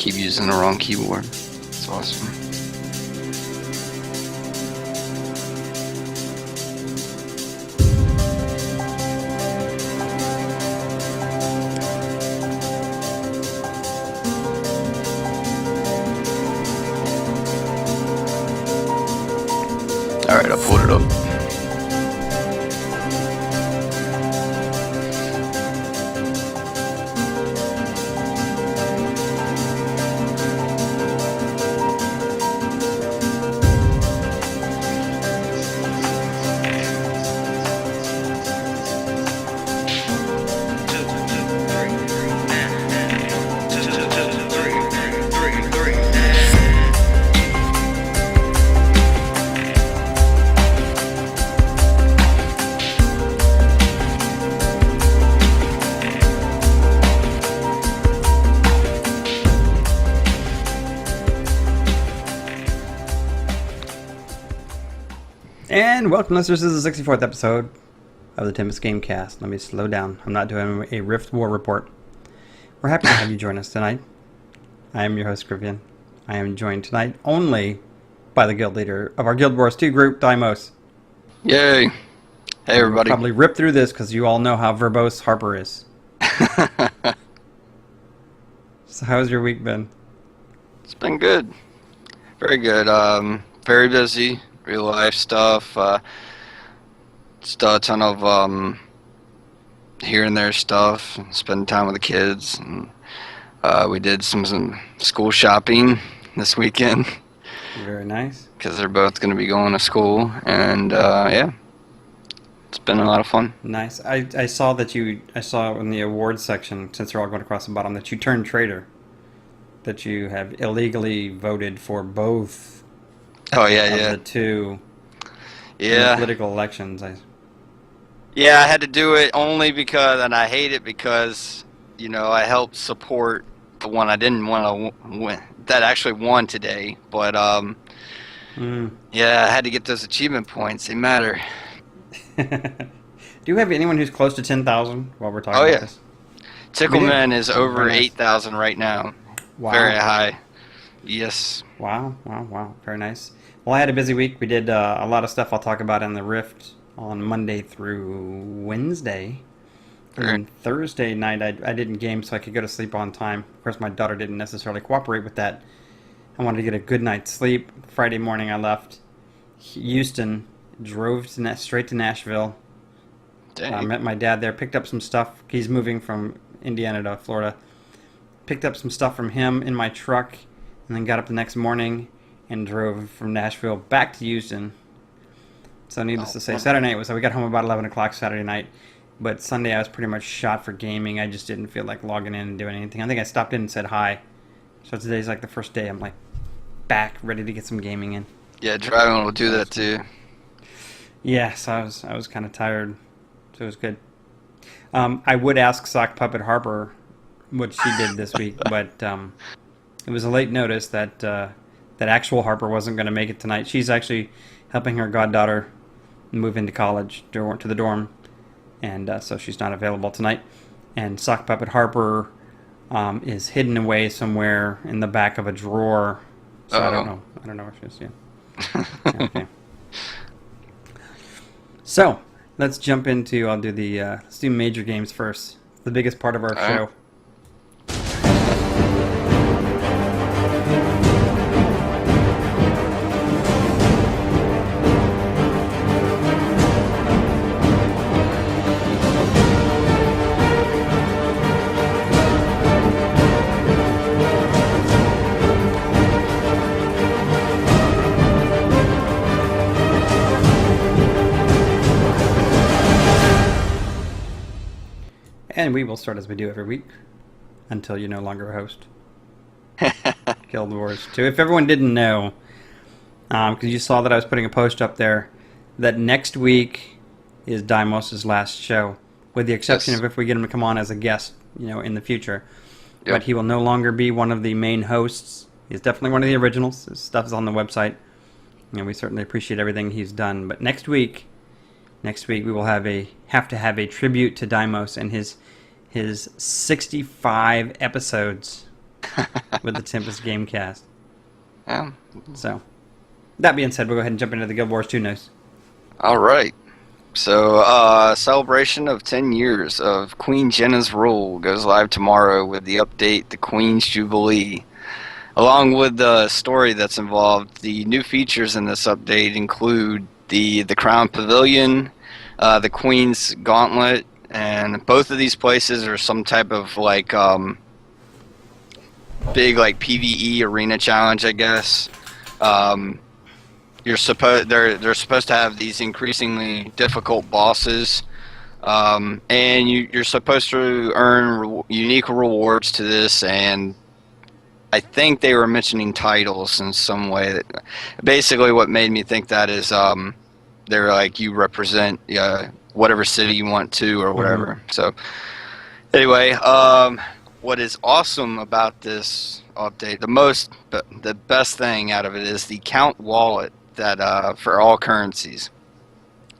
keep using the wrong keyboard. It's awesome. Alright, I pulled it up. And welcome, listeners. This is the 64th episode of the Tempest Gamecast. Let me slow down. I'm not doing a Rift War report. We're happy to have you join us tonight. I am your host, Scrivean. I am joined tonight only by the guild leader of our Guild Wars 2 group, Diemos. Yay! Hey, everybody. We'll probably rip through this because you all know how verbose Harper is. So how's your week been? It's been good. Very good. Very busy. Real life stuff. Just a ton of here and there stuff. Spending time with the kids. And, we did some school shopping this weekend. Very nice. Because they're both going to be going to school. And yeah, it's been a lot of fun. Nice. I saw that I saw in the awards section, since they're all going across the bottom, that you turned traitor. That you have illegally voted for both. Oh yeah. The two political elections. Yeah, I had to do it only because, and I hate it because, you know, I helped support the one I didn't want to win, that actually won today. But yeah, I had to get those achievement points. They matter. Do you have anyone who's close to 10,000 while we're talking about this? Tickleman is over 8,000 right now. Wow. Very high. Yes. Wow. Very nice. Well, I had a busy week. We did a lot of stuff I'll talk about in the Rift on Monday through Wednesday. And Thursday night, I didn't game so I could go to sleep on time. Of course, my daughter didn't necessarily cooperate with that. I wanted to get a good night's sleep. Friday morning, I left Houston, drove straight to Nashville. Met my dad there, picked up some stuff. He's moving from Indiana to Florida. Picked up some stuff from him in my truck, and then got up the next morning and drove from Nashville back to Houston. So needless to say, Saturday night we got home about 11 o'clock Saturday night, but Sunday I was pretty much shot for gaming. I just didn't feel like logging in and doing anything. I think I stopped in and said hi. So today's like the first day I'm like back, ready to get some gaming in. Yeah, driving will do that too. Yeah, so I was kind of tired, so it was good. I would ask Sock Puppet Harper what she did this week, but it was a late notice that actual Harper wasn't going to make it tonight. She's actually helping her goddaughter move into college to the dorm, and so she's not available tonight. And Sock Puppet Harper is hidden away somewhere in the back of a drawer. So I don't know where she is. Yeah. Okay. So let's jump into. I'll do let's do major games first. The biggest part of our show. And we will start as we do every week until you're no longer a host. Guild Wars 2. If everyone didn't know, because you saw that I was putting a post up there, that next week is Diemos' last show, with the exception of if we get him to come on as a guest, in the future. Yep. But he will no longer be one of the main hosts. He's definitely one of the originals. His stuff is on the website, and we certainly appreciate everything he's done. But next week we will have to have a tribute to Diemos and his 65 episodes with the Tempest Gamecast. Yeah. So, that being said, we'll go ahead and jump into the Guild Wars 2 news. All right. So, celebration of 10 years of Queen Jenna's rule goes live tomorrow with the update, The Queen's Jubilee. Along with the story that's involved, the new features in this update include the Crown Pavilion, the Queen's Gauntlet, and both of these places are some type of like big like PvE arena challenge, I guess. They're supposed to have these increasingly difficult bosses, and you're supposed to earn unique rewards to this. And I think they were mentioning titles in some way. Basically, what made me think that is they're like you represent whatever city you want to or whatever. So anyway, what is awesome about this update, the best thing out of it is the count wallet that for all currencies.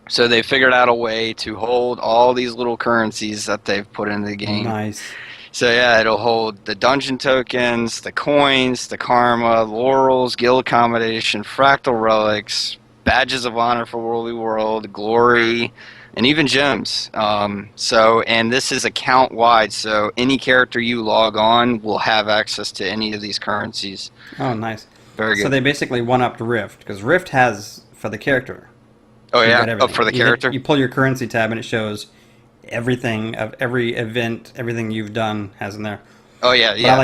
So they figured out a way to hold all these little currencies that they've put into the game. Nice. So yeah, it'll hold the dungeon tokens, the coins, the karma, laurels, guild accommodation, fractal relics, badges of honor for Worldly World, glory, and even gems. And this is account wide, so any character you log on will have access to any of these currencies. Oh, nice. Very good. So they basically one-upped Rift, because Rift has, for the character. Oh yeah, for the character. You pull your currency tab and it shows everything of every event, everything you've done has in there. Oh yeah, yeah.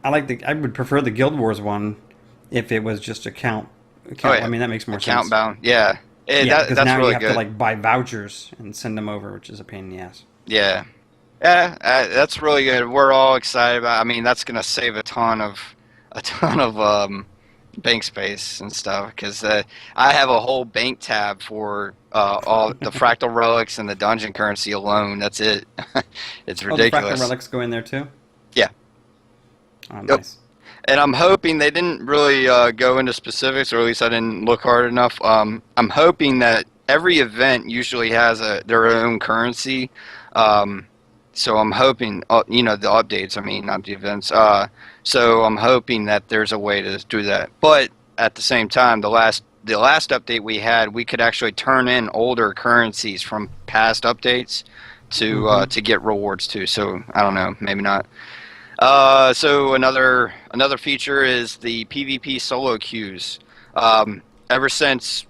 I would prefer the Guild Wars one if it was just account. Oh, yeah. I mean, that makes more sense. Account bound, yeah. Because that's now really you have good. to like buy vouchers and send them over, which is a pain in the ass. Yeah, yeah. That's really good. We're all excited about. I mean, that's gonna save a ton of bank space and stuff, because I have a whole bank tab for all the fractal relics and the dungeon currency alone. That's it. It's ridiculous. Oh, the fractal relics go in there too? Yeah. Oh, nice. Yep. And I'm hoping they didn't really go into specifics, or at least I didn't look hard enough. I'm hoping that every event usually has their own currency. So I'm hoping, the updates, I mean, not the events. So I'm hoping that there's a way to do that. But at the same time, the last update we had, we could actually turn in older currencies from past updates to get rewards too. So I don't know, maybe not. So another feature is the PvP solo queues. Ever since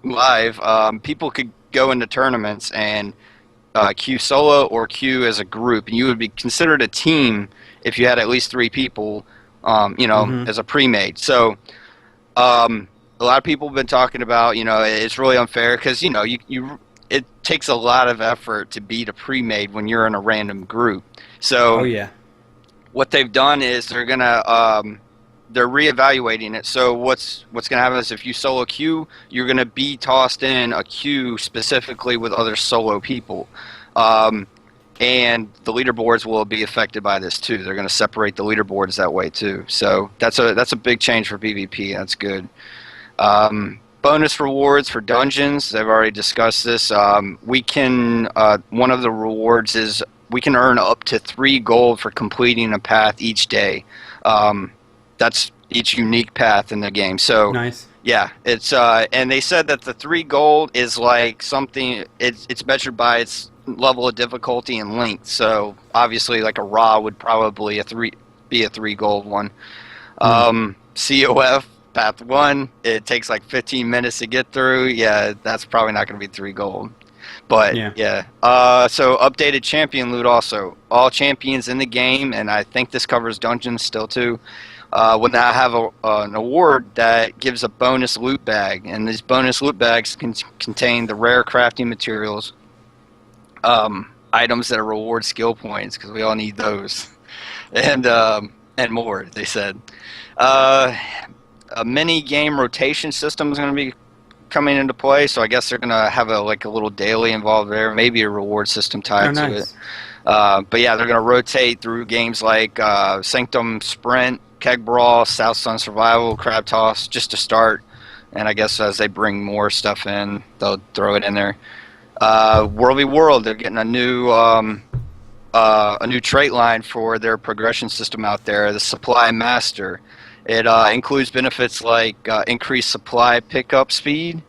live, people could go into tournaments and queue solo or queue as a group, and you would be considered a team if you had at least 3 people, as a pre-made. So a lot of people have been talking about, it's really unfair because, it takes a lot of effort to beat a pre-made when you're in a random group. So what they've done is they're reevaluating it. So what's gonna happen is if you solo queue, you're gonna be tossed in a queue specifically with other solo people, and the leaderboards will be affected by this too. They're gonna separate the leaderboards that way too. So that's a big change for PvP. That's good. Bonus rewards for dungeons. They've already discussed this. We can one of the rewards is we can earn up to 3 gold for completing a path each day. That's each unique path in the game. So nice. Yeah, it's and they said that the 3 gold is like something. It's measured by its level of difficulty and length. So obviously, like a raw would probably be a 3 gold one. COF path 1, it takes like 15 minutes to get through. Yeah, that's probably not going to be 3 gold. But yeah. So updated champion loot also. All champions in the game, and I think this covers dungeons still too, will now have an award that gives a bonus loot bag, and these bonus loot bags contain the rare crafting materials, items that reward skill points, because we all need those, and more. They said a mini game rotation system is going to be coming into play, so I guess they're going to have a little daily involved there, maybe a reward system tied to it. But yeah, they're going to rotate through games like Sanctum Sprint, Keg Brawl, South Sun Survival, Crab Toss, just to start. And I guess as they bring more stuff in, they'll throw it in there. Worldly World, they're getting a new a new trait line for their progression system out there, the Supply Master. It includes benefits like increased supply pickup speed,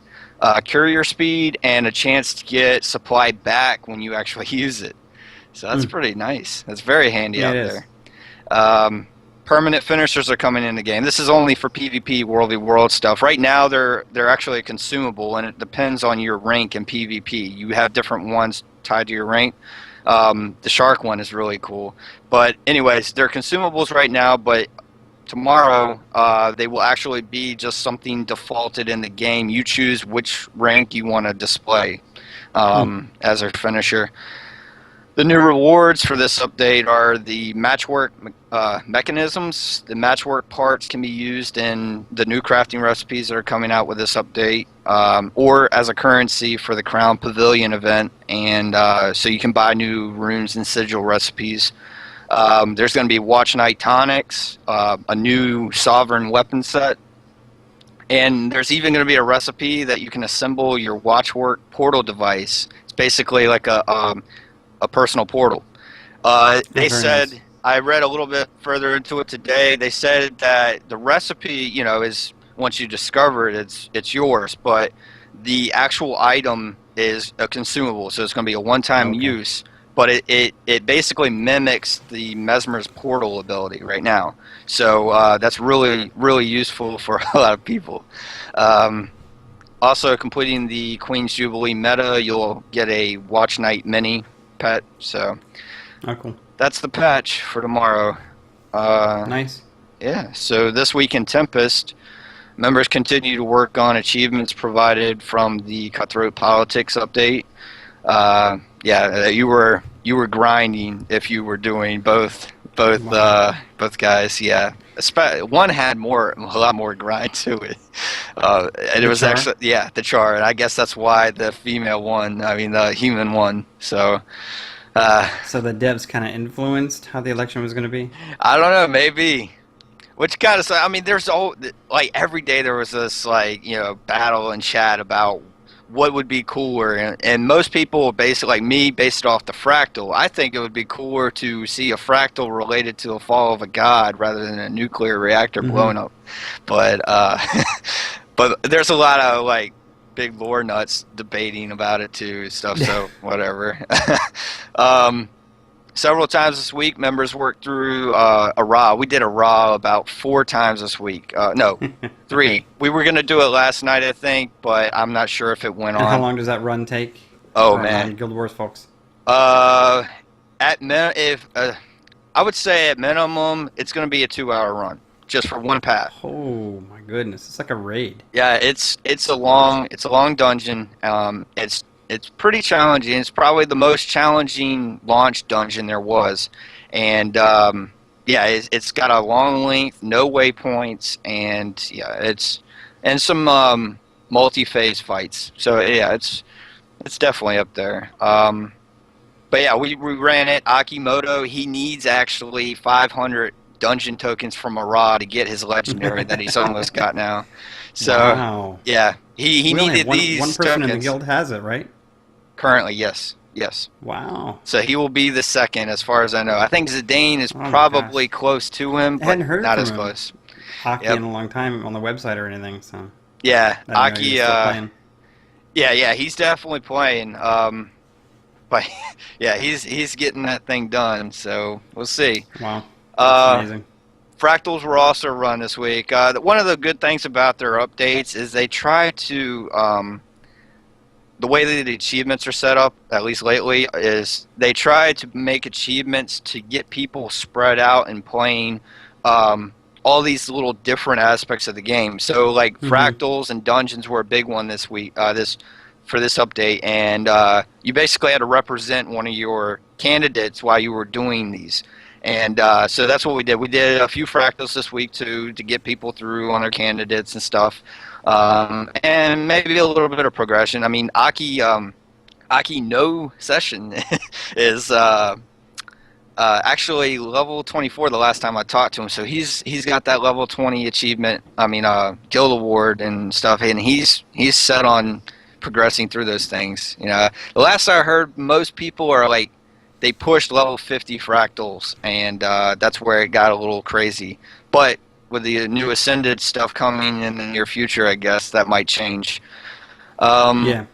courier speed, and a chance to get supply back when you actually use it. So that's pretty nice. That's very handy out It there. Permanent finishers are coming in the game. This is only for PvP, World v World stuff. Right now, they're actually a consumable, and it depends on your rank in PvP. You have different ones tied to your rank. The shark one is really cool. But anyways, they're consumables right now, but tomorrow they will actually be just something defaulted in the game. You choose which rank you want to display as a finisher. The new rewards for this update are the matchwork mechanisms. The matchwork parts can be used in the new crafting recipes that are coming out with this update, or as a currency for the Crown Pavilion event, and so you can buy new runes and sigil recipes. There's going to be Watch Night tonics, a new sovereign weapon set, and there's even going to be a recipe that you can assemble your Watchwork portal device. It's basically like a personal portal. They said, nice. I read a little bit further into it today. They said that the recipe, you know, is once you discover it, it's yours, but the actual item is a consumable, so it's going to be a one-time use. But it basically mimics the Mesmer's portal ability right now. So that's really useful for a lot of people. Also, completing the Queen's Jubilee meta, you'll get a Watch Night mini pet. So cool. That's the patch for tomorrow. Nice. Yeah, so this week in Tempest, members continue to work on achievements provided from the Cutthroat Politics update. Yeah, you were grinding if you were doing both guys. Yeah, one had a lot more grind to it, and it was actually the char, and I guess that's why the female won. I mean the human won. So. So the devs kind of influenced how the election was going to be. I don't know, maybe. Which kind of, I mean, there's like every day there was this battle and chat about what would be cooler, and most people basically, like me, based off the fractal. I think it would be cooler to see a fractal related to the fall of a god rather than a nuclear reactor blowing up. But but there's a lot of like big lore nuts debating about it too, stuff. So whatever. Several times this week, members worked through a raw. We did a raw about 4 times this week. No, 3. We were going to do it last night, I think, but I'm not sure if it went on. How long does that run take? Oh, man. Guild Wars folks. I would say at minimum, it's going to be a 2-hour run, just for one path. Oh my goodness, it's like a raid. Yeah, it's a long dungeon. It's pretty challenging. It's probably the most challenging launch dungeon there was, and it's got a long length, no waypoints, and some multi-phase fights. So yeah, it's definitely up there. But yeah, we ran it. Akimoto, he needs actually 500 dungeon tokens from a raw to get his legendary that he's almost got now. So wow. Yeah, he needed these one person tokens. in the guild has it, right? Currently, yes. Wow. So he will be the second, as far as I know. I think Zidane is probably close to him, but not as close. Hockey in a long time on the website or anything. So yeah, Aki. Yeah, he's definitely playing. But yeah, he's getting that thing done. So we'll see. Wow. That's amazing. Fractals were also run this week. One of the good things about their updates is they try to, the way that the achievements are set up, at least lately, is they try to make achievements to get people spread out and playing all these little different aspects of the game. So like fractals and dungeons were a big one this week, for this update, and you basically had to represent one of your candidates while you were doing these. And so that's what we did. We did a few fractals this week to get people through on their candidates and stuff, and maybe a little bit of progression. I mean, Aki No Session is actually level 24 the last time I talked to him. So he's got that level 20 achievement. I mean, guild award and stuff, and he's set on progressing through those things. You know, the last I heard, most people are like they pushed level 50 fractals, and that's where it got a little crazy. But with the new Ascended stuff coming in the near future, I guess that might change. Yeah.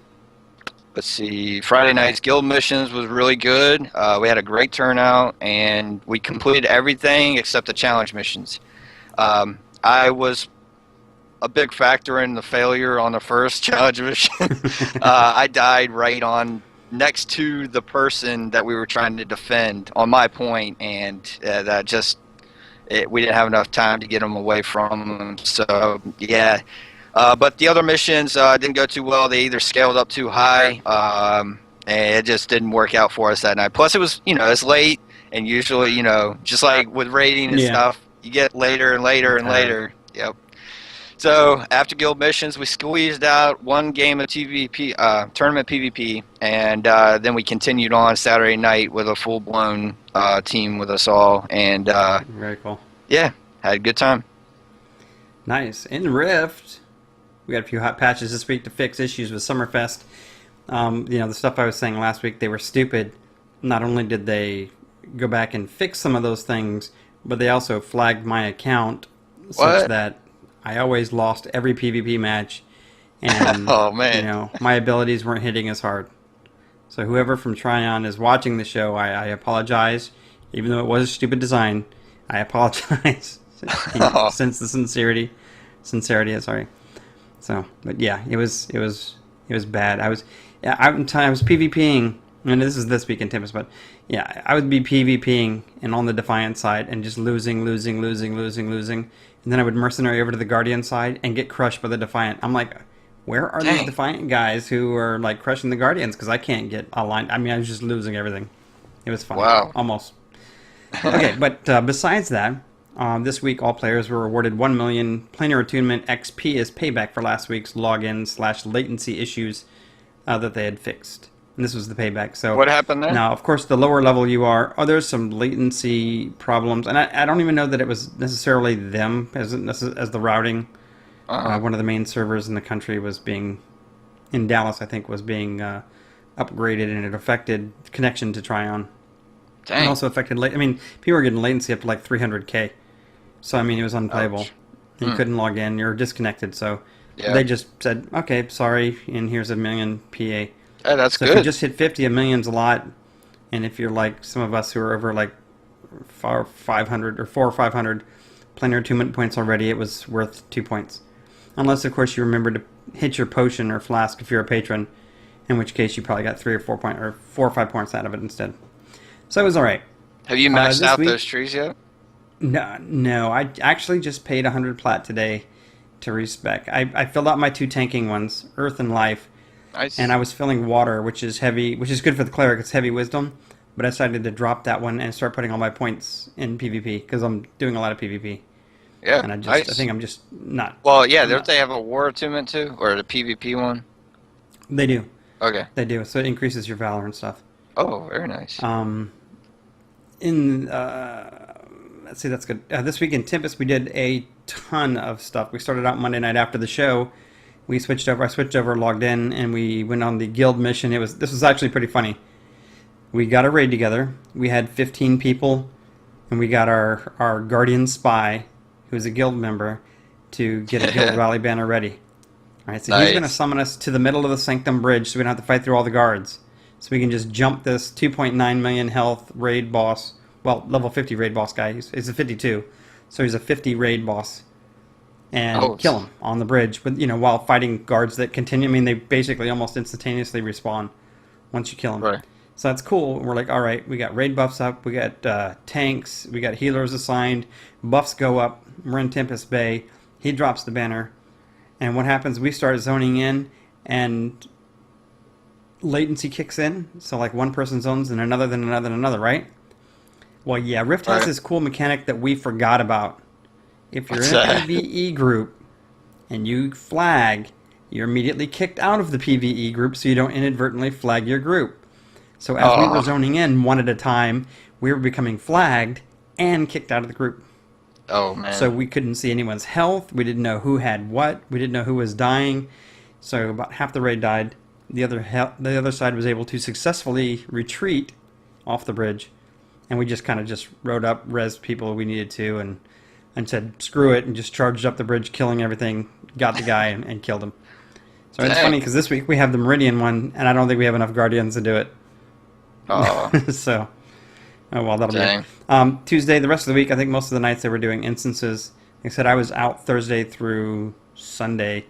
Let's see. Friday night's guild missions was really good. We had a great turnout, and we completed everything except the challenge missions. I was a big factor in the failure on the first challenge mission. I died right on next to the person that we were trying to defend on my point, and that just we didn't have enough time to get them away from them. So yeah. But the other missions didn't go too well. They either scaled up too high, and it just didn't work out for us that night. Plus, it was it's late, and usually just like with raiding and stuff, you get later and later and later. Yep. So after guild missions, we squeezed out one game of TVP, tournament PvP, and then we continued on Saturday night with a full-blown team with us all, and very cool. Yeah, had a good time. Nice. In Rift, we got a few hot patches this week to fix issues with Summerfest. The stuff I was saying last week, they were stupid. Not only did they go back and fix some of those things, but they also flagged my account such that I always lost every PvP match, and oh man, my abilities weren't hitting as hard. So whoever from Tryon is watching the show, I apologize. Even though it was a stupid design, I apologize. Since the sincerity, sorry. So, but yeah, it was bad. I was PvPing, and this is this week in Tempest, but yeah, I would be PvPing and on the Defiant side and just losing, and then I would mercenary over to the Guardian side and get crushed by the Defiant. I'm like, where are these Defiant guys who are like crushing the Guardians? Because I can't get aligned. I mean, I was just losing everything. It was fun. Wow. Almost. Okay, but besides that, this week all players were awarded 1 million Planar Attunement XP as payback for last week's login/latency issues that they had fixed. And this was the payback. So what happened there? Now, of course, the lower level you are, there's some latency problems, and I don't even know that it was necessarily them as the routing. One of the main servers in the country was being, in Dallas, I think, was being upgraded, and it affected connection to Tryon. Dang. It also affected people were getting latency up to like 300k. So I mean, it was unplayable. You couldn't log in. You're disconnected. So they just said, "Okay, sorry, and here's 1 million PA." Hey, that's so good. If you just hit 50, 1 million's a lot. And if you're like some of us who are over like 500 or 400 or 500 planar attunement points already, it was worth 2 points. Unless, of course, you remember to hit your potion or flask if you're a patron, in which case you probably got 3 or 4 points or 4 or 5 points out of it instead. So it was all right. Have you maxed out those trees yet? No. I actually just paid 100 plat today to respec. I filled out my 2 tanking ones, Earth and Life. Nice. And I was filling water, which is heavy, which is good for the cleric. It's heavy wisdom, but I decided to drop that one and start putting all my points in PvP because I'm doing a lot of PvP. Yeah, and I think I'm just not. Well, yeah, don't they have a war attunement too, or the PvP one? They do. Okay. They do. So it increases your valor and stuff. Oh, very nice. Let's see, that's good. This week in Tempest, we did a ton of stuff. We started out Monday night after the show. I switched over, logged in, and we went on the guild mission. This was actually pretty funny. We got a raid together. We had 15 people, and we got our guardian spy, who's a guild member, to get a guild rally banner ready. All right, so he's going to summon us to the middle of the Sanctum Bridge, so we don't have to fight through all the guards. So we can just jump this 2.9 million health raid boss. Well, level 50 raid boss guy. He's a 52, so he's a 50 raid boss. And kill him on the bridge, but while fighting guards that continue. I mean, they basically almost instantaneously respawn once you kill them. Right. So that's cool. We're like, all right, we got raid buffs up, we got tanks, we got healers assigned, buffs go up. We're in Tempest Bay. He drops the banner, and what happens? We start zoning in, and latency kicks in. So like one person zones, and another, then another, and another. Right? Well, yeah. Rift has this cool mechanic that we forgot about. If you're in a PvE group and you flag, you're immediately kicked out of the PvE group so you don't inadvertently flag your group. So as we were zoning in one at a time, we were becoming flagged and kicked out of the group. Oh, man. So we couldn't see anyone's health. We didn't know who had what. We didn't know who was dying. So about half the raid died. The other side was able to successfully retreat off the bridge, and we just kind of just rode up, rezzed people we needed to, and said screw it, and just charged up the bridge, killing everything, got the guy, and killed him. So it's funny because this week we have the Meridian one, and I don't think we have enough Guardians to do it. Oh. So, oh well, that'll Dang. be it. Tuesday, the rest of the week, I think most of the nights they were doing instances. Like I said, I was out Thursday through Sunday,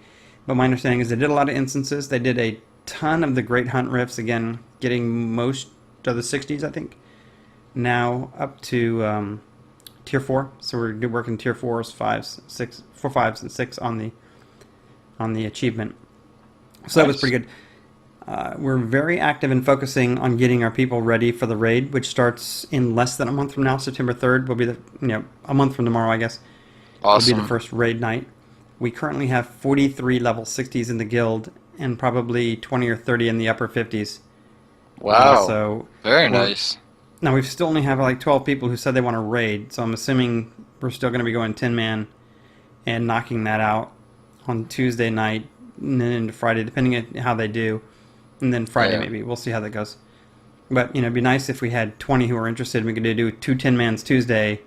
but my understanding is they did a lot of instances. They did a ton of the Great Hunt rifts, again, getting most of the 60s, I think, now up to Tier 4. So we're working Tier 4s, 5s, 6, 4, 5s, and 6 on the achievement. So that was pretty good. We're very active in focusing on getting our people ready for the raid, which starts in less than a month from now. September 3rd will be a month from tomorrow, I guess. Awesome. Will be the first raid night. We currently have 43 level 60s in the guild and probably 20 or 30 in the upper 50s. Wow. So very nice. Now we still only have like 12 people who said they want to raid, so I'm assuming we're still going to be going 10-man and knocking that out on Tuesday night and then into Friday, depending on how they do. And then Friday maybe. We'll see how that goes. But, it'd be nice if we had 20 who were interested and we could do 2 10-mans Tuesday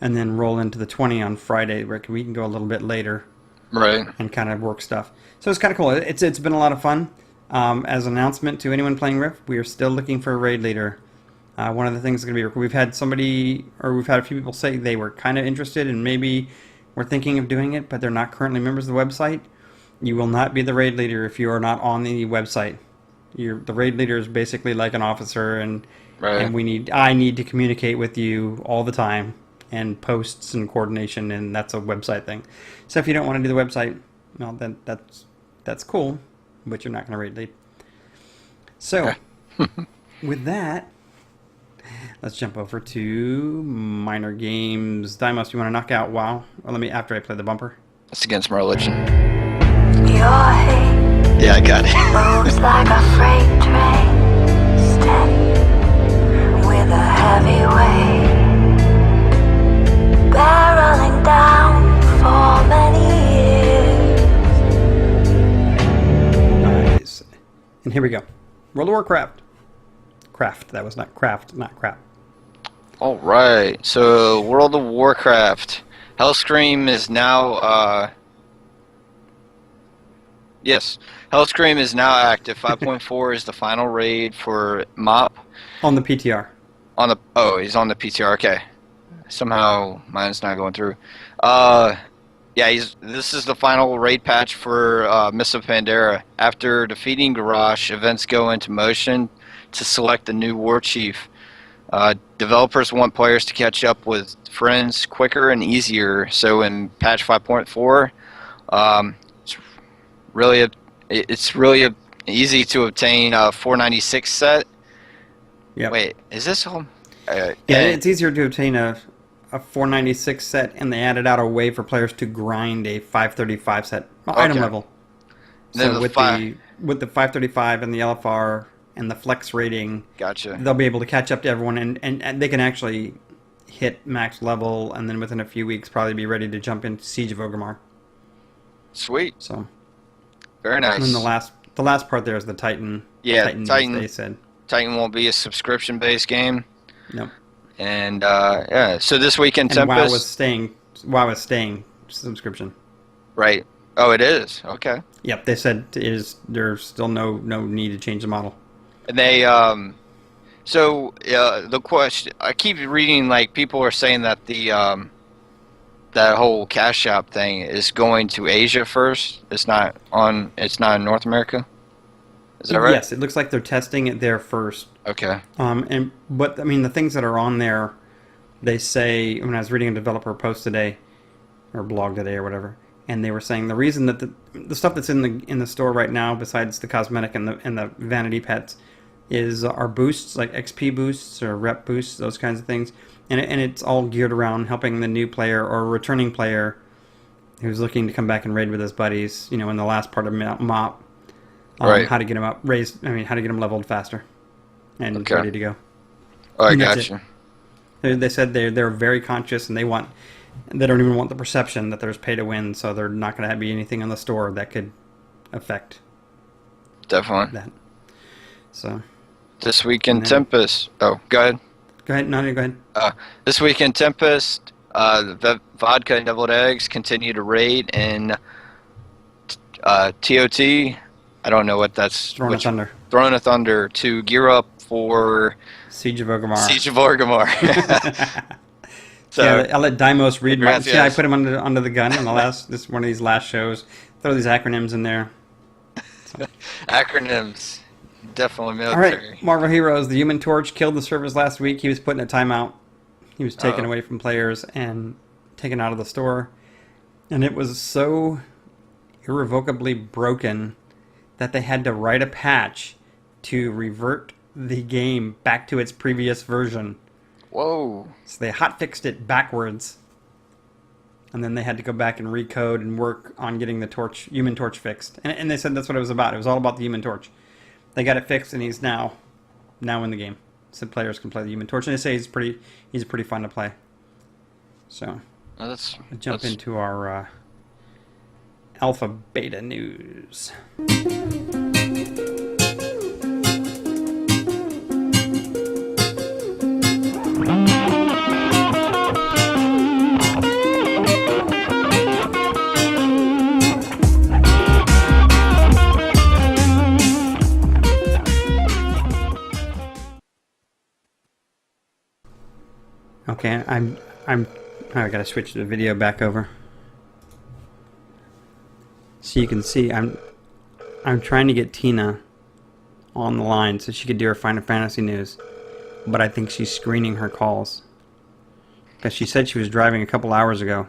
and then roll into the 20 on Friday where we can go a little bit later. Right. And kind of work stuff. So it's kind of cool. It's been a lot of fun. As an announcement to anyone playing Rift, we are still looking for a raid leader. One of the things is going to be, we've had a few people say they were kind of interested and maybe were thinking of doing it, but they're not currently members of the website. You will not be the raid leader if you are not on the website. The raid leader is basically like an officer, and I need to communicate with you all the time, and posts and coordination, and that's a website thing. So if you don't want to do the website, well, then that's cool, but you're not going to raid lead. So with that, let's jump over to minor games. Diemos, you want to knock out WoW? Or after I play the bumper. That's against my religion. Your hate Yeah, I got it. moves like a freight train, steady with a heavy weight, barreling down for many years. Nice. And here we go. World of Warcraft. Craft. That was not craft, not crap. All right. So, World of Warcraft. Hellscream is now, yes. Hellscream is now active. 5.4 is the final raid for MOP. On the PTR. He's on the PTR. Okay. Somehow mine's not going through. Yeah, this is the final raid patch for Mists of Pandaria. After defeating Garrosh, events go into motion to select the new war chief. Developers want players to catch up with friends quicker and easier. So in patch 5.4, it's really easy to obtain a 496 set. Yep. Wait, is this all? Yeah, it's easier to obtain a 496 set, and they added out a way for players to grind a 535 set item level. Then So with the 535 and the LFR and the flex rating, Gotcha. they'll be able to catch up to everyone, and they can actually hit max level, and then within a few weeks probably be ready to jump into Siege of Orgrimmar. Sweet. So Very nice. and then the last part there is the Titan. Yeah, Titan. They said. Titan won't be a subscription-based game. Nope. And yeah, so this weekend And Tempest. WoW is staying subscription. Right. Oh, it is. Okay. Yep, they said there's still no need to change the model. And they so the question, I keep reading, like, people are saying that the that whole cash shop thing is going to Asia first. It's not in North America. Is that right? Yes, it looks like they're testing it there first. Okay. But I mean, the things that are on there, they say, when I was reading a developer post today, or blog today or whatever, and they were saying the reason that the stuff that's in the store right now, besides the cosmetic and the vanity pets, is our boosts, like XP boosts or rep boosts, those kinds of things, and it's all geared around helping the new player or returning player who's looking to come back and raid with his buddies, in the last part of MOP. Right. How to get them how to get them leveled faster and ready to go. Oh, I And got that's you. They said they're very conscious, and they don't even want the perception that there's pay to win, so they're not going to be anything on the store that could affect Definitely. that. So, This week in And then- Tempest. Oh, go ahead. Go ahead. No, go ahead. This week in Tempest, the vodka and deviled eggs continue to raid in TOT. I don't know what that's. Throne of Thunder. Throne of Thunder to gear up for Siege of Orgrimmar. Siege of Orgrimmar. So yeah, I'll let Dimos read my. Congrats, See, I yes. put him under the gun on the last. This is one of these last shows. Throw these acronyms in there. acronyms, definitely All military. right, Marvel Heroes. The Human Torch killed the servers last week. He was put in a timeout. He was taken away from players and taken out of the store. And it was so irrevocably broken that they had to write a patch to revert the game back to its previous version. Whoa. So they hotfixed it backwards. And then they had to go back and recode and work on getting the Human Torch fixed. And they said that's what it was about. It was all about the Human Torch. They got it fixed, and he's now in the game. So players can play the Human Torch, and they say he's pretty fun to play. So Let's jump into our alpha beta news. Okay, I gotta switch the video back over. So you can see I'm trying to get Tina on the line so she could do her Final Fantasy news, but I think she's screening her calls. Because she said she was driving a couple hours ago.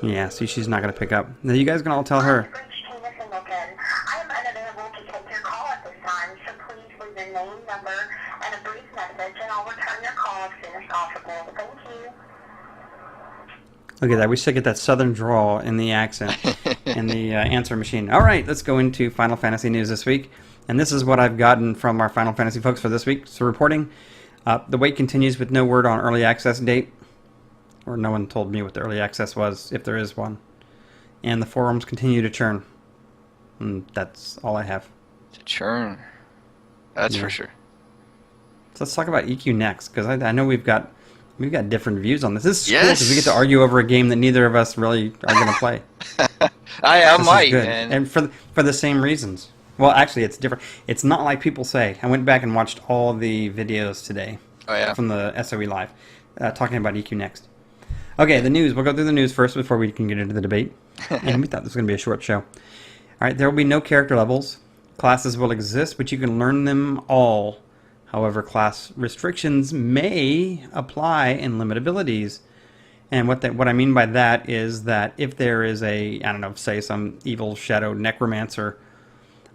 Yeah, see, she's not gonna pick up. Now you guys can all tell her. I am unavailable to take your call at this time, so please leave your name, number, and a brief message, and I'll return your call as soon as possible. Thank you. Look at that. We should get that southern drawl in the accent in the answer machine. All right, let's go into Final Fantasy news this week. And this is what I've gotten from our Final Fantasy folks for this week. So reporting, the wait continues with no word on early access date. Or no one told me what the early access was, if there is one. And the forums continue to churn. And that's all I have. To churn. That's for sure. So let's talk about EQ next, because I know we've got different views on this. This is cool Yes. because we get to argue over a game that neither of us really are going to play. I This is might, good. man. And for the same reasons. Well, actually, it's different. It's not like people say. I went back and watched all the videos today Oh yeah. from the SOE Live, talking about EQ next. Okay, the news. We'll go through the news first before we can get into the debate. And we thought this was going to be a short show. All right, there will be no character levels. Classes will exist, but you can learn them all. However, class restrictions may apply in limit abilities. And what I mean by that is that if there is I don't know, say some evil shadow necromancer,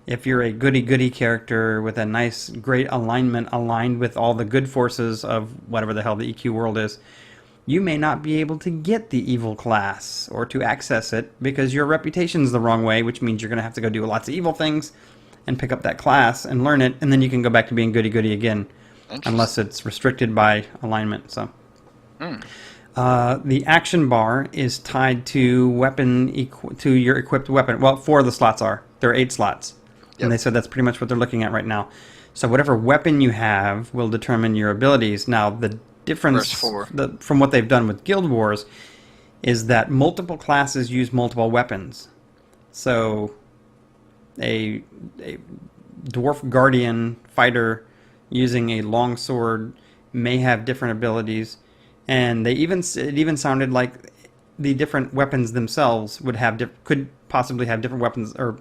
if you're a goody-goody character with a nice, great alignment aligned with all the good forces of whatever the hell the EQ world is, you may not be able to get the evil class or to access it because your reputation's the wrong way, which means you're going to have to go do lots of evil things and pick up that class and learn it, and then you can go back to being goody-goody again, unless it's restricted by alignment. So, the action bar is tied to to your equipped weapon. Well, 4 of the slots are. There are 8 slots, and they said that's pretty much what they're looking at right now. So whatever weapon you have will determine your abilities. Now, the difference from what they've done with Guild Wars is that multiple classes use multiple weapons. So a dwarf guardian fighter using a longsword may have different abilities, and it even sounded like the different weapons themselves could possibly have different weapons or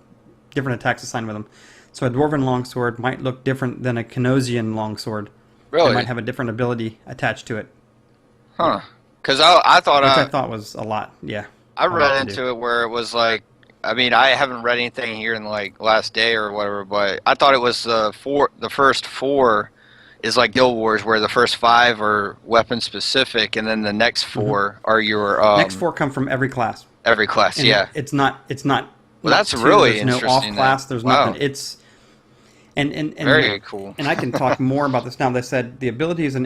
different attacks assigned with them. So a dwarven longsword might look different than a Canosian longsword. Really? It might have a different ability attached to it. Huh. Because I thought Which I thought was a lot. Yeah. I read into it where it was like, I mean, I haven't read anything here in like last day or whatever, but I thought it was the first 4 is like Guild Wars, where the first 5 are weapon specific, and then the next 4 are your next 4 come from every class. Every class, And yeah. It's not. Well, that's really there's no interesting. off class. There's nothing. It's and very cool. And I can talk more about this now. They said the abilities are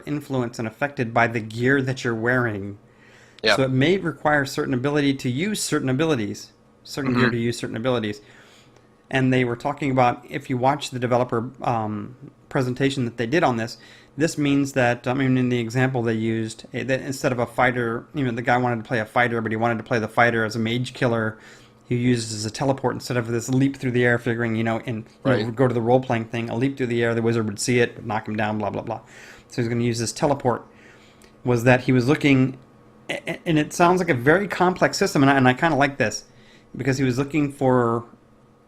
influenced and affected by the gear that you're wearing. Yeah. So it may require certain ability to use certain abilities, certain gear to use certain abilities. and they were talking about, if you watch the developer presentation that they did on this, this means that, I mean, in the example they used, that instead of a fighter, the guy wanted to play a fighter, but he wanted to play the fighter as a mage killer who uses a teleport instead of this leap through the air, figuring, go to the role-playing thing, a leap through the air, the wizard would see it, knock him down, blah, blah, blah. So he's going to use this teleport. Was that he was looking, and it sounds like a very complex system, and I kind of like this, because he was looking for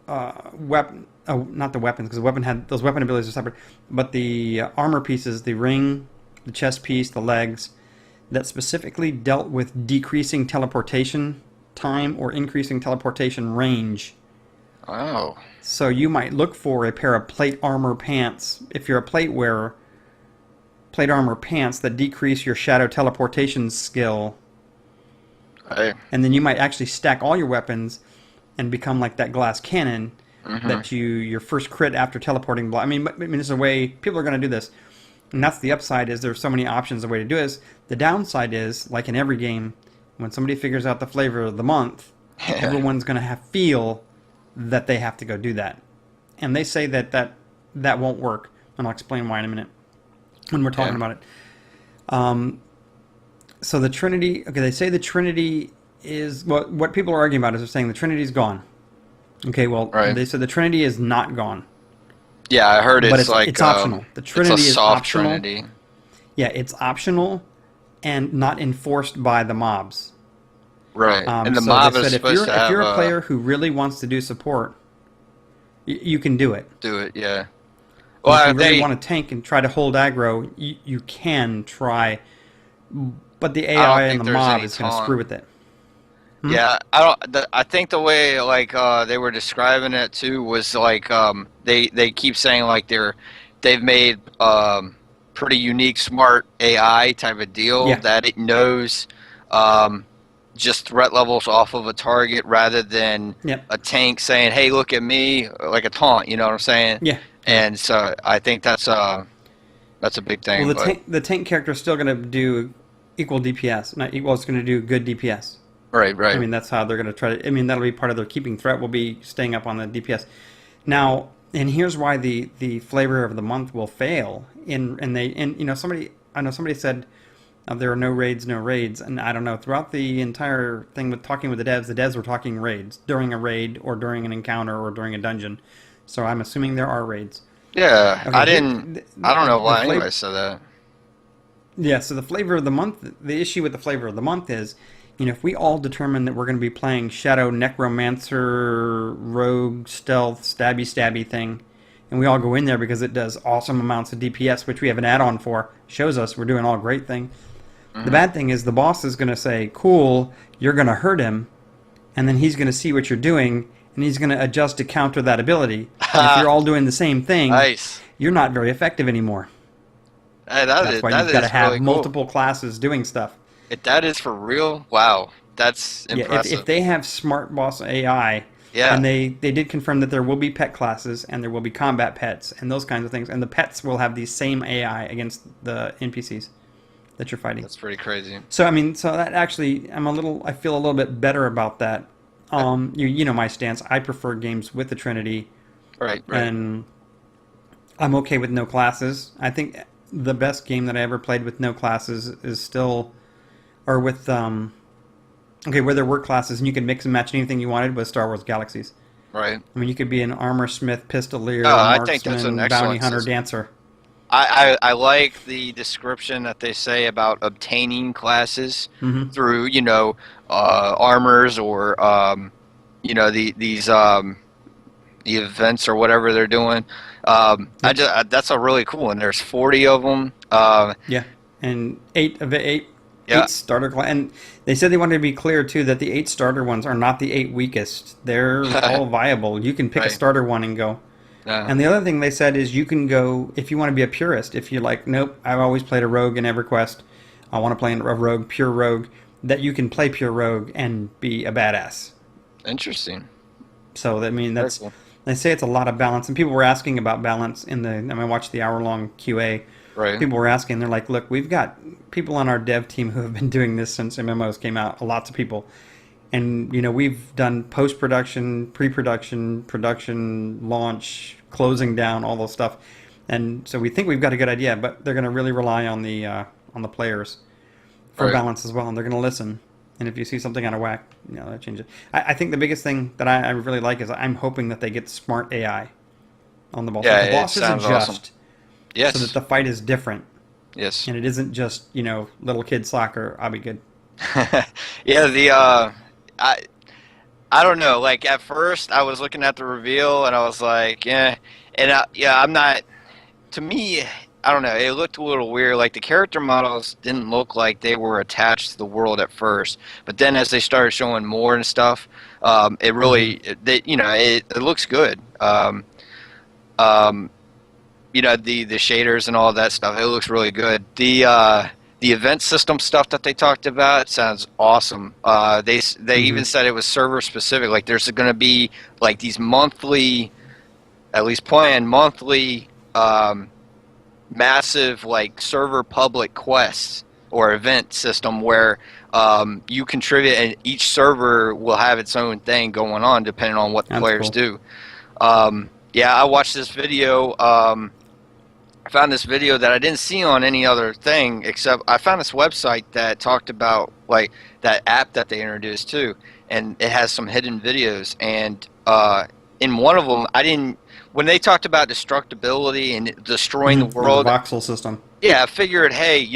weapon. Oh, not the weapons, because those weapon abilities are separate. But the armor pieces, the ring, the chest piece, the legs, that specifically dealt with decreasing teleportation time or increasing teleportation range. Oh. So you might look for a pair of plate armor pants, if you're a plate wearer, plate armor pants that decrease your shadow teleportation skill. Hey. And then you might actually stack all your weapons and become like that glass cannon. Mm-hmm. That your first crit after teleporting. I mean, there's a way people are going to do this, and that's the upside. Is there's so many options. The way to do it is. The downside is, like in every game, when somebody figures out the flavor of the month, everyone's going to feel that they have to go do that, and they say that won't work, and I'll explain why in a minute when we're talking about it. So the Trinity. Okay, they say the Trinity is what people are arguing about is they're saying the Trinity's gone. Okay, well, They said the Trinity is not gone. Yeah, I heard but it's like it's optional. The Trinity it's a is soft optional. Trinity. Yeah, it's optional and not enforced by the mobs. Right, and the so mob they is said supposed to have if you're a player who really wants to do support, you can do it. Do it, yeah. Well, if you really want to tank and try to hold aggro, you can try, but the AI and the mob is going to screw with it. Yeah, I think the way they were describing it too was like they keep saying like they've made pretty unique smart AI type of deal that it knows just threat levels off of a target rather than a tank saying, "Hey, look at me," like a taunt. You know what I'm saying? Yeah. And so I think that's a big thing. Well, the tank character is still going to do equal DPS, not equal. It's going to do good DPS. Right. I mean, that's how they're going to try to. I mean, that'll be part of their keeping threat. Will be staying up on the DPS. Now, and here's why the flavor of the month will fail. I know somebody said there are no raids, and I don't know. Throughout the entire thing with talking with the devs were talking raids during a raid or during an encounter or during a dungeon. So I'm assuming there are raids. Yeah, okay, I don't know why anybody said that. Yeah, so the flavor of the month. The issue with the flavor of the month is, if we all determine that we're going to be playing Shadow Necromancer, Rogue, Stealth, Stabby thing, and we all go in there because it does awesome amounts of DPS, which we have an add-on for, shows us we're doing all great thing. Mm-hmm. The bad thing is the boss is going to say, cool, you're going to hurt him, and then he's going to see what you're doing, and he's going to adjust to counter that ability. And if you're all doing the same thing, you're not very effective anymore. Hey, that's why you've got to have multiple classes doing stuff. If that is for real, wow, that's impressive. Yeah, if they have smart boss AI, and they did confirm that there will be pet classes and there will be combat pets and those kinds of things, and the pets will have the same AI against the NPCs that you're fighting. That's pretty crazy. So I mean, that actually, I feel a little bit better about that. You know my stance. I prefer games with the Trinity, right, and I'm okay with no classes. I think the best game that I ever played with no classes is still. Or with, where there were classes and you could mix and match anything you wanted with Star Wars Galaxies. Right. I mean, you could be an armor smith, pistolier, marksman, bounty hunter, dancer. I like the description that they say about obtaining classes through, armors or, these the events or whatever they're doing. That's a really cool one. There's 40 of them. And 8 starter class, and they said they wanted to be clear too that the 8 starter ones are not the 8 weakest. They're all viable. You can pick a starter one and go. And the other thing they said is you can go if you want to be a purist. If you're like, nope, I've always played a rogue in EverQuest. I want to play a rogue, pure rogue. That you can play pure rogue and be a badass. Interesting. So that's cool. They say it's a lot of balance, and people were asking about balance I watched the hour-long QA. Right. People were asking, they're like, look, we've got people on our dev team who have been doing this since MMOs came out, lots of people. And, you know, we've done post-production, pre-production, production, launch, closing down, all those stuff. And so we think we've got a good idea, but they're going to really rely on the players for Right. balance as well, and they're going to listen. And if you see something out of whack, you know, that change it. I think the biggest thing that I really like is I'm hoping that they get smart AI on the ball. Yeah, So the it bosses sounds adjust awesome. Yes. so that the fight is different. Yes. And it isn't just, you know, little kid soccer, I'll be good. Yeah, I I don't know. Like at first, I was looking at the reveal and I was like, yeah, and yeah, I'm not. To me, I don't know. It looked a little weird. Like the character models didn't look like they were attached to the world at first, but then as they started showing more and stuff, it really, it looks good. Um, the shaders and all that stuff. It looks really good. The event system stuff that they talked about sounds awesome. They even said it was server specific. Like there's going to be like these monthly, at least planned monthly, massive like server public quests or event system where you contribute and each server will have its own thing going on depending on what the That's players cool. do. Yeah, I watched this video. I found this video that I didn't see on any other thing except I found this website that talked about like that app that they introduced too, and it has some hidden videos. And in one of them, when they talked about destructibility and destroying the world. The voxel system. Yeah, I figured, hey,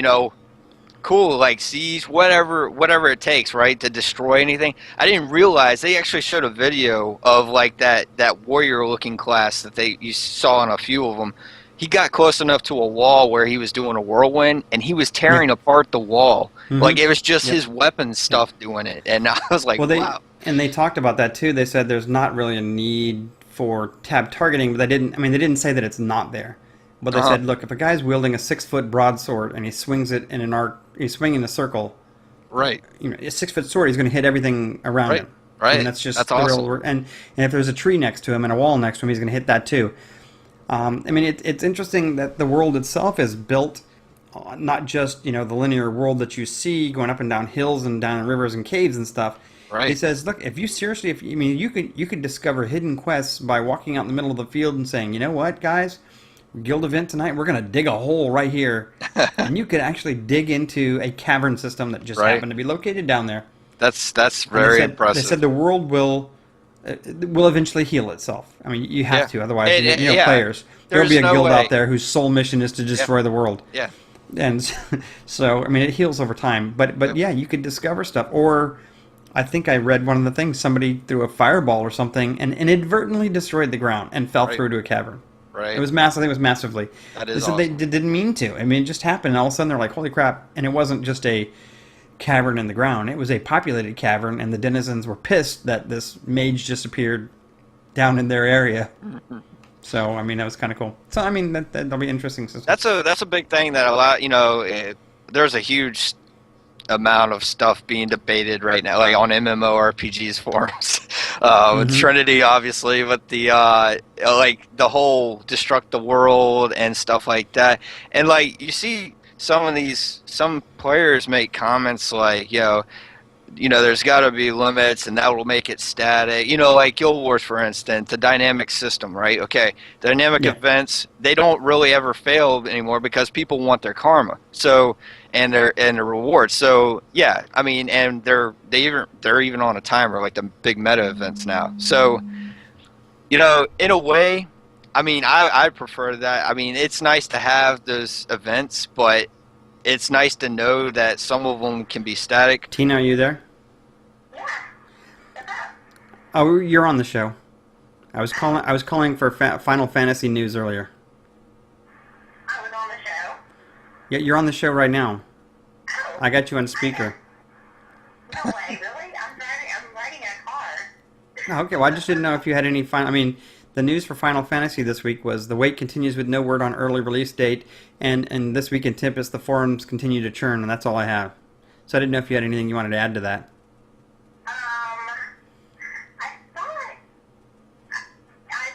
cool, like siege, whatever it takes, right, to destroy anything. I didn't realize they actually showed a video of like that warrior-looking class that you saw in a few of them. He got close enough to a wall where he was doing a whirlwind, and he was tearing apart the wall. Mhm. Like it was just his weapon stuff doing it, and I was like, wow. And they talked about that too. They said there's not really a need for tab targeting, but they didn't say that it's not there. But they said, look, if a guy's wielding a 6-foot broadsword and he swings it in an arc, he's swinging a circle. Right. You know, a 6-foot sword, he's going to hit everything around him. Right. And that's just That's the awesome. real word. And if there's a tree next to him and a wall next to him, he's going to hit that too. It's interesting that the world itself is built not just, the linear world that you see going up and down hills and down rivers and caves and stuff. Right. He says, look, if you seriously, you could discover hidden quests by walking out in the middle of the field and saying, you know what, guys, guild event tonight, we're going to dig a hole right here. And you could actually dig into a cavern system that just happened to be located down there. That's very impressive. They said the world will eventually heal itself. I mean, you have to, otherwise, players. There'll be a guild out there whose sole mission is to destroy the world. Yeah. And so, it heals over time. But yeah, you could discover stuff. Or I think I read one of the things, somebody threw a fireball or something and inadvertently destroyed the ground and fell through to a cavern. Right. It was massive. I think it was massively. That is they said awesome. they didn't mean to. It just happened. And all of a sudden, they're like, holy crap. And it wasn't just a cavern in the ground. It was a populated cavern, and the denizens were pissed that this mage just appeared down in their area. So, that was kind of cool. So, that'll be interesting. That's a big thing that a lot, there's a huge amount of stuff being debated right now, like on MMORPGs forums. With Trinity, obviously, but the the whole destruct the world and stuff like that. And like you see some players make comments like, there's got to be limits, and that will make it static. Like Guild Wars, for instance, the dynamic system, right? Okay, dynamic events, they don't really ever fail anymore because people want their karma. So, and their rewards. So, yeah, and they're even on a timer, like the big meta events now. So, in a way, I prefer that. It's nice to have those events, but it's nice to know that some of them can be static. Tina, are you there? Oh, you're on the show. I was calling for Final Fantasy news earlier. I was on the show. Yeah, you're on the show right now. I got you on speaker. No way, really? I'm riding in a car. Oh, okay, well, I just didn't know if you had any the news for Final Fantasy this week was the wait continues with no word on early release date, and this week in Tempest, the forums continue to churn, and that's all I have. So I didn't know if you had anything you wanted to add to that. I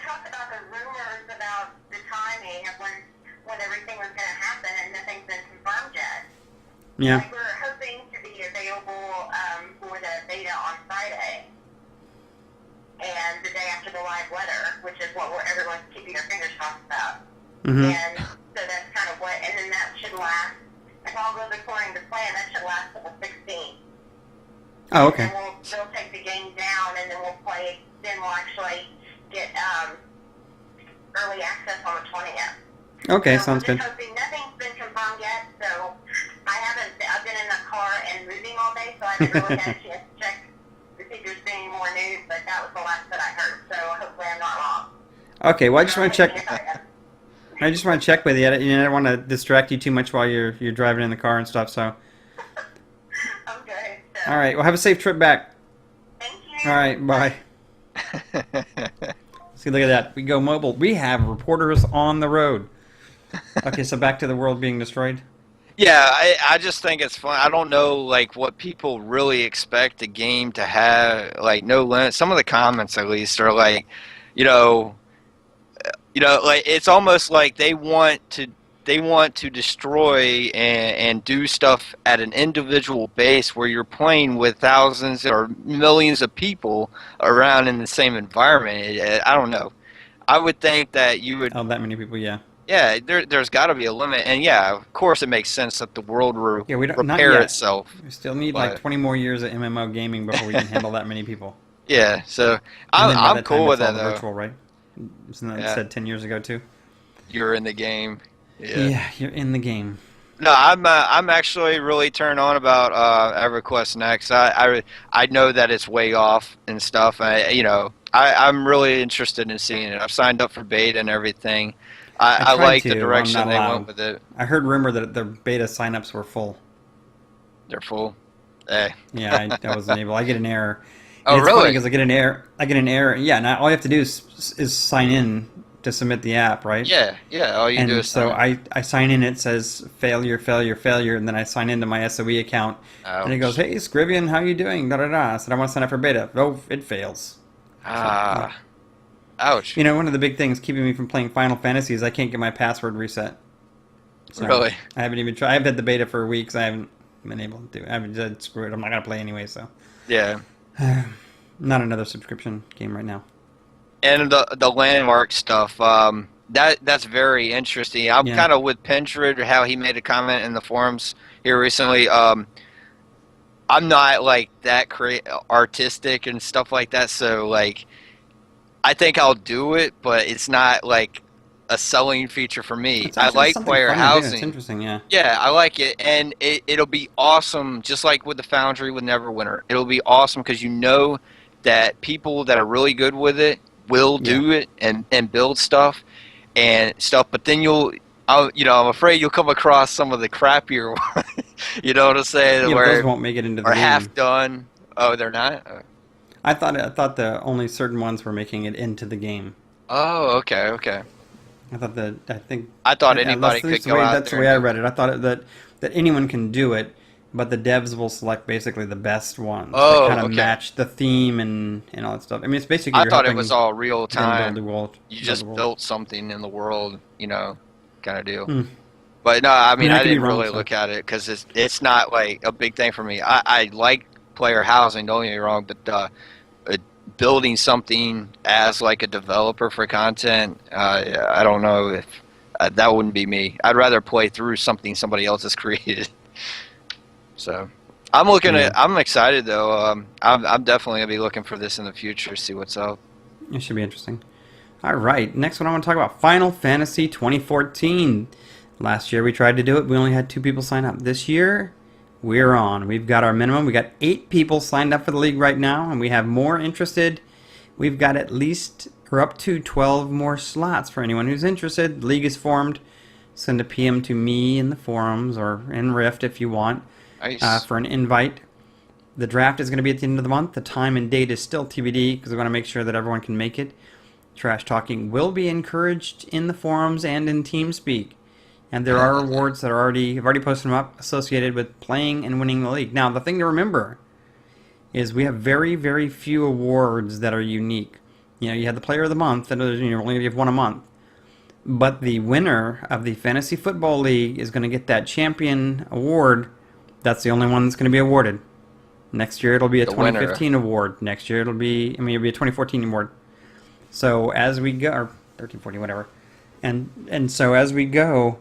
talked about the rumors about the timing of when everything was going to happen, and nothing's been confirmed yet. Yeah. Like, we're hoping to be available for the beta on Friday. and the day after the live weather, which is what everyone's keeping their fingers crossed about. Mm-hmm. And so that's kind of what, and then that should last, if all goes according to plan, that should last till the 16th. Oh, okay. And then they'll take the game down, and then we'll play, then we'll actually get early access on the 20th. Okay, So sounds we're good. just hoping, nothing's been confirmed yet, so I've been in the car and moving all day, so I haven't really had a chance to check to see if there's been any more news, but that was the last that I heard, so hopefully I'm not wrong. Okay, well, I just want to check. I just want to check with you. I don't want to distract you too much while you're driving in the car and stuff. So, I'm good. So, all right. Well, have a safe trip back. thank you. All right. Bye. See, look at that. We go mobile. We have reporters on the road. Okay, so back to the world being destroyed. Yeah, I just think it's fun. I don't know, like, what people really expect a game to have, like, no limit. Some of the comments, at least, are like, like, it's almost like they want to destroy and do stuff at an individual base where you're playing with thousands or millions of people around in the same environment. I don't know. I would think that you would. Oh, that many people, yeah. Yeah, there's got to be a limit, and yeah, of course, it makes sense that the world will Yeah, we don't not repair yet. itself. We still need But- like 20 more years of MMO gaming before we can handle that many people. Yeah, so And then by I'm that cool time, with it's all that the though. virtual, right? Isn't that Yeah. said 10 years ago too? You're in the game. Yeah, you're in the game. No, I'm actually really turned on about EverQuest Next. I know that it's way off and stuff. I'm really interested in seeing it. I've signed up for beta and everything. I tried like to, the I'm direction not they allowed. went with it. I heard rumor that the beta signups were full. They're full. Hey. Yeah, I wasn't able. I get an error. Oh, It's really? Because I get an error. Yeah, now all you have to do is sign in to submit the app, right? Yeah. All you do And is so sign. I sign in. It says failure, and then I sign into my SOE account, and it goes, "Hey, Scrivean, how you doing?" Da da da. I said I want to sign up for beta. Oh, it fails. Ouch. You know, one of the big things keeping me from playing Final Fantasy is I can't get my password reset. So Really? I haven't even tried. I've had the beta for weeks. I haven't been able to do it. I haven't said, screw it. I'm not going to play anyway, so. Yeah. Not another subscription game right now. And the landmark stuff, that's very interesting. I'm Yeah. kind of with Pendred, how he made a comment in the forums here recently. I'm not like that artistic and stuff like that, so like I think I'll do it, but it's not like a selling feature for me. It's I actually like something player fun to do. housing. It's interesting, yeah. Yeah, I like it, and it'll be awesome, just like with the Foundry with Neverwinter. It'll be awesome because you know that people that are really good with it will do it and build stuff and stuff, but then I'm afraid you'll come across some of the crappier ones, you know what I'm saying, Yeah, but where those won't make it into the are game. half done. Oh, they're not? I thought the only certain ones were making it into the game. Oh, okay. I thought I thought yeah, anybody that's could the go way, out That's there the way I and- read it. I thought that anyone can do it, but the devs will select basically the best ones. Oh, that kind of okay. match the theme and all that stuff. I mean, it's basically I you're thought it helping was all real them time. build the world. You build just the world. built something in the world, kind of deal. Hmm. But no, I mean, I I could be didn't wrong, really so. look at it because it's not like a big thing for me. I like player housing, don't get me wrong, but building something as like a developer for content, I don't know if that wouldn't be me. I'd rather play through something somebody else has created. So I'm looking Yeah. I'm excited though. I'm definitely gonna be looking for this in the future, see what's up. It should be interesting. All right, next one I want to talk about Final Fantasy 2014. Last year we tried to do it. We only had 2 people sign up. This year we're on. We've got our minimum. We got 8 people signed up for the league right now, and we have more interested. We've got at least or up to 12 more slots for anyone who's interested. The league is formed. Send a PM to me in the forums or in Rift if you want Nice. for an invite. The draft is going to be at the end of the month. The time and date is still TBD because we want to make sure that everyone can make it. Trash talking will be encouraged in the forums and in TeamSpeak. And there are rewards that I've already posted them up associated with playing and winning the league. Now, the thing to remember is we have very, very few awards that are unique. You have the Player of the Month, and you only have one a month. But the winner of the Fantasy Football League is going to get that champion award. That's the only one that's going to be awarded. Next year it'll be a The winner. 2015 award. Next year it'll be a 2014 award. So as we go, or 13, 14, whatever. And so as we go,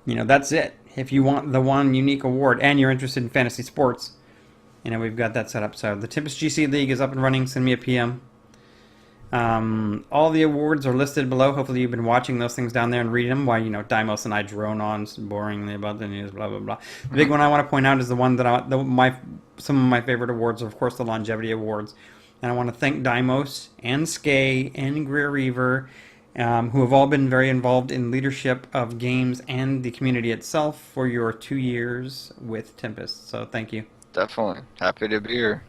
that's it. If you want the one unique award and you're interested in fantasy sports, we've got that set up. So the Tempest GC League is up and running. Send me a PM. All the awards are listed below. Hopefully you've been watching those things down there and reading them while, Diemos and I drone on boringly about the news, blah, blah, blah. The big one I want to point out is the one that some of my favorite awards are, of course, the longevity awards. And I want to thank Diemos and Skay and Greer Reaver, who have all been very involved in leadership of games and the community itself for your 2 years with Tempest. So thank you. Definitely. Happy to be here.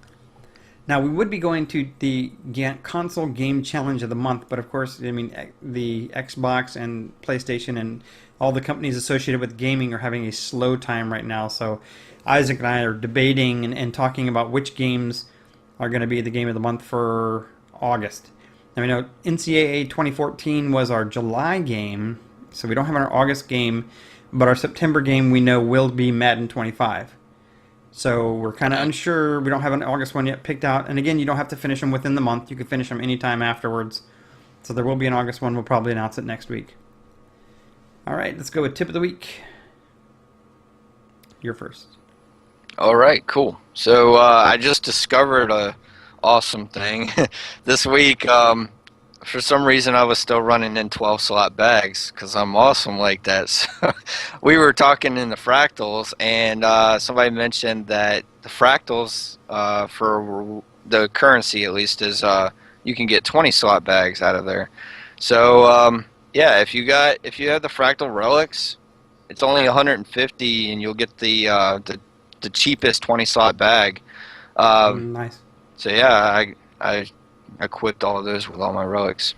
Now, we would be going to the console game challenge of the month, but of course, the Xbox and PlayStation and all the companies associated with gaming are having a slow time right now. So Isaac and I are debating and talking about which games are going to be the game of the month for August. Now, we know NCAA 2014 was our July game, so we don't have our August game, but our September game we know will be Madden 25. So we're kind of unsure. We don't have an August one yet picked out. And again, you don't have to finish them within the month. You can finish them anytime afterwards. So there will be an August one. We'll probably announce it next week. All right, let's go with Tip of the Week. You're first. All right, cool. So I just discovered a awesome thing this week. For some reason, I was still running in 12-slot bags because I'm awesome like that. So we were talking in the fractals, and somebody mentioned that the fractals, for the currency at least, is you can get 20-slot bags out of there. So yeah, if you have the fractal relics, it's only 150, and you'll get the cheapest 20-slot bag. Nice. So yeah, I equipped all of those with all my relics.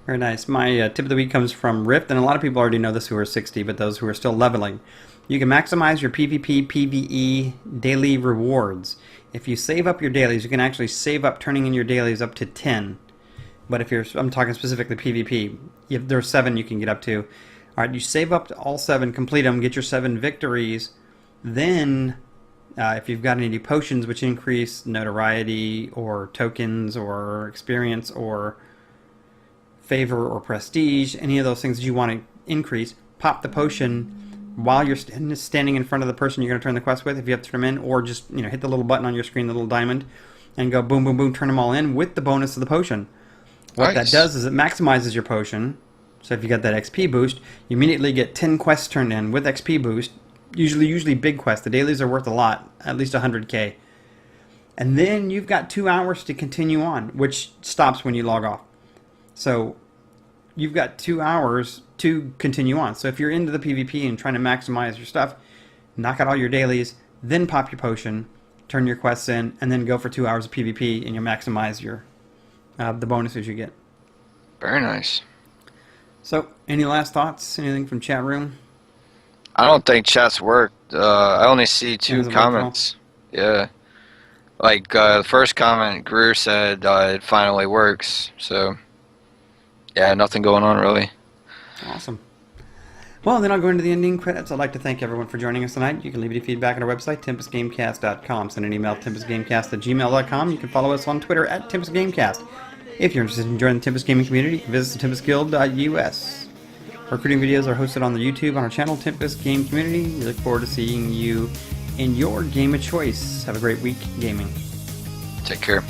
Very nice. My tip of the week comes from Rift, and a lot of people already know this who are 60, but those who are still leveling. You can maximize your PvP, PvE daily rewards. If you save up your dailies, you can actually save up turning in your dailies up to 10. But if I'm talking specifically PvP, if there's 7 you can get up to. All right, you save up to all 7, complete them, get your 7 victories. Then, if you've got any potions which increase notoriety or tokens or experience or favor or prestige, any of those things that you want to increase, pop the potion while you're standing in front of the person you're going to turn the quest with, if you have to turn them in, or just hit the little button on your screen, the little diamond, and go boom, boom, boom, turn them all in with the bonus of the potion. What Nice. that does is it maximizes your potion. So if you got that XP boost, you immediately get 10 quests turned in with XP boost. Usually big quests. The dailies are worth a lot, at least 100k. And then you've got 2 hours to continue on, which stops when you log off. So you've got 2 hours to continue on. So if you're into the PvP and trying to maximize your stuff, knock out all your dailies, then pop your potion, turn your quests in, and then go for 2 hours of PvP, and you'll maximize your the bonuses you get. Very nice. So, any last thoughts? Anything from chat room? I don't think chat's worked. I only see 2 Doesn't work at all? comments. Yeah. Like, the first comment, Greer said it finally works. So, yeah, nothing going on really. Awesome. Well, then I'll go into the ending credits. I'd like to thank everyone for joining us tonight. You can leave any feedback on our website, tempestgamecast.com. Send an email to tempestgamecast@gmail.com. You can follow us on Twitter @tempestgamecast. If you're interested in joining the Tempest Gaming Community, you can visit tempestguild.us. Recruiting videos are hosted on the YouTube on our channel, Tempest Game Community. We look forward to seeing you in your game of choice. Have a great week gaming. Take care.